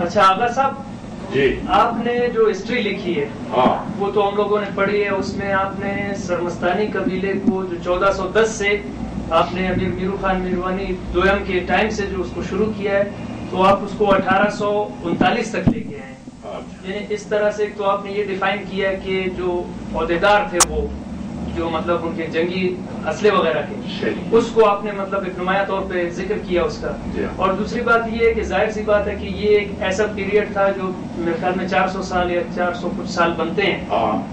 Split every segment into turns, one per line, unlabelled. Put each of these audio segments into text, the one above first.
اچھا آغا صاحب
جی،
آپ نے جو ہسٹری لکھی ہے
ہاں
وہ تو ہم لوگوں نے پڑھی ہے. اس میں آپ نے سرمستانی قبیلے کو جو 1410 سے آپ نے امیر میرو خان میروانی دویم کے ٹائم سے جو اس کو شروع کیا ہے تو آپ اس کو 1839 تک لے کے آئے ہیں. یعنی اس طرح سے تو آپ نے یہ ڈیفائن کیا ہے کہ جو عہدیدار تھے وہ جو مطلب ان کے جنگی اسلحے وغیرہ کے اس کو آپ نے مطلب ایک نمایاں طور پہ ذکر کیا اس کا. اور دوسری بات یہ ہے کہ ظاہر سی بات ہے کہ یہ ایک ایسا پیریڈ تھا جو میرے خیال میں 400 سال یا 400 کچھ سال بنتے ہیں.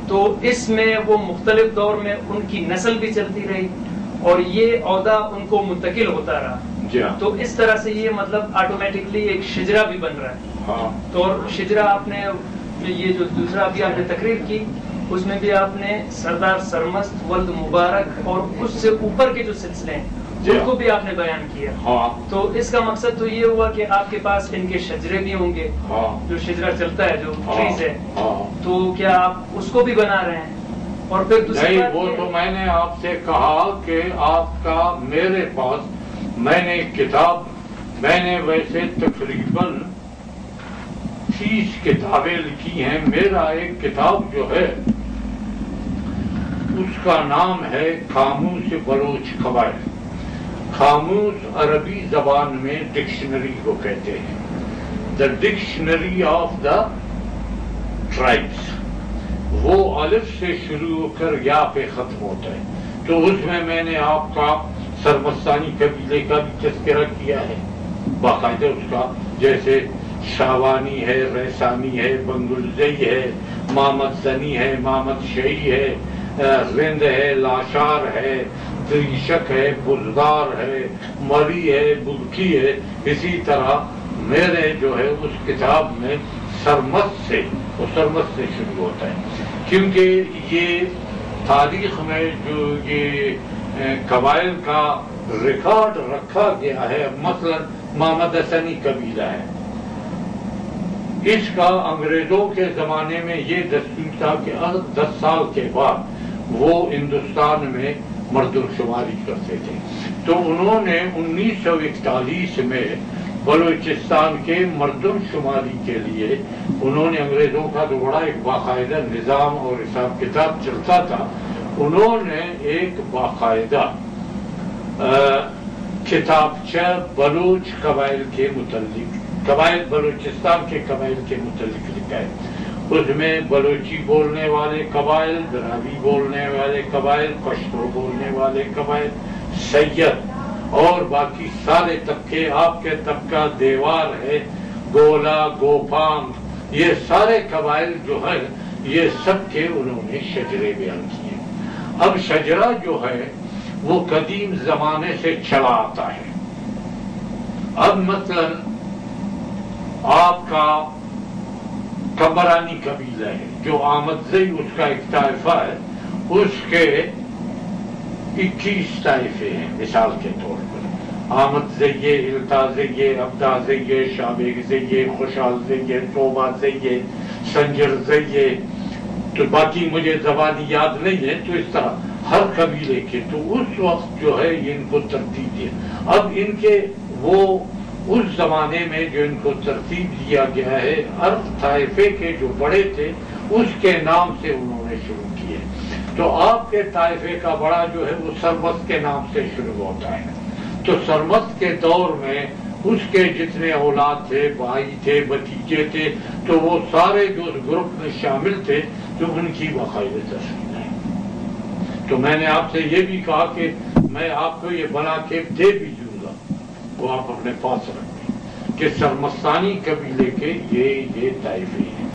تو اس میں وہ مختلف دور میں ان کی نسل بھی چلتی رہی اور یہ عہدہ ان کو منتقل ہوتا رہا. تو اس طرح سے یہ مطلب آٹومیٹکلی ایک شجرا بھی بن رہا ہے. تو شجرا آپ نے یہ جو دوسرا ابھی آپ نے تقریر کی اس میں بھی آپ نے سردار سرمست ولد مبارک اور اس سے اوپر کے جو سلسلے ہیں ان کو بھی آپ نے بیان کیا. تو اس کا مقصد تو یہ ہوا کہ آپ کے پاس ان کے شجرے بھی ہوں گے جو شجرا چلتا ہے جو ٹریز ہے تو کیا آپ اس کو بھی بنا رہے ہیں؟ اور پھر دوسری
نہیں، وہ تو میں نے آپ سے کہا کہ آپ کا میرے پاس میں نے کتاب میں نے ویسے تقریباً 30 کتابیں لکھی ہیں. میرا ایک کتاب جو ہے اس کا نام ہے قاموس بلوچ قبائل. قاموس عربی زبان میں ڈکشنری کو کہتے ہیں، the dictionary of the tribes. وہ الف سے شروع ہو کر یا پہ ختم ہوتا ہے. تو اس میں نے آپ کا سرمستانی قبیلے کا بھی تذکرہ کیا ہے باقاعدہ اس کا، جیسے شاوانی ہے، ریسانی ہے، بنگلزئی ہے، محمد زنی ہے، محمد شہی ہے، رند ہے، لاشار ہے، دریشک ہے، بزدار ہے، مری ہے، بلکی ہے. اسی طرح میرے جو ہے اس کتاب میں سرمست سے شروع ہوتا ہے کیونکہ یہ تاریخ میں جو یہ قبائل کا ریکارڈ رکھا گیا ہے. مثلا محمد حسنی قبیلہ ہے، اس کا انگریزوں کے زمانے میں یہ دستور تھا کہ 10 سال کے بعد وہ ہندوستان میں مردم شماری کرتے تھے. تو انہوں نے 1941 میں بلوچستان کے مردم شماری کے لیے انہوں نے انگریزوں کا تو بڑا ایک باقاعدہ نظام اور حساب کتاب چلتا تھا. انہوں نے ایک باقاعدہ کتابچہ بلوچ قبائل کے متعلق بلوچستان کے قبائل کے متعلق لکھا ہے. اس میں بلوچی بولنے والے قبائل، دراوی بولنے والے قبائل، پشتو بولنے والے قبائل، سید اور باقی سارے طبقے، آپ کے طبقہ دیوار ہے، گولا، گوپانگ، یہ سارے قبائل جو ہے یہ سب کے انہوں نے شجرے بیان کیے. اب شجرہ جو ہے وہ قدیم زمانے سے چلا آتا ہے. اب مثلا آپ کا کمبرانی قبیلہ ہے جو آمدزئی اس کا ایک طائفہ ہے، اس کے 21 طائفے ہیں. مثال کے طور پر آمدزئی، التازئی، ابدازئی، شابیگزئی، خوشحالزئی، توبازئی، سنجرزئی، تو باقی مجھے زبانی یاد نہیں ہے. تو اس طرح ہر قبیلے کے تو اس وقت جو ہے ان کو ترتیب دی. اب ان کے وہ اس زمانے میں جو ان کو ترتیب دیا گیا ہے، ہر طائفے کے جو بڑے تھے اس کے نام سے انہوں نے شروع کیے. تو آپ کے طائفے کا بڑا جو ہے وہ سرمست کے نام سے شروع ہوتا ہے. تو سرمست کے دور میں اس کے جتنے اولاد تھے، بھائی تھے، بھتیجے تھے، تو وہ سارے جو اس گروپ میں شامل تھے تو ان کی باقاعدہ تصویر ہے. تو میں نے آپ سے یہ بھی کہا کہ میں آپ کو یہ بنا کے دے بھی دوں گا، وہ آپ اپنے پاس رکھیں کہ سرمستانی قبیلے کے یہ طائفے ہیں.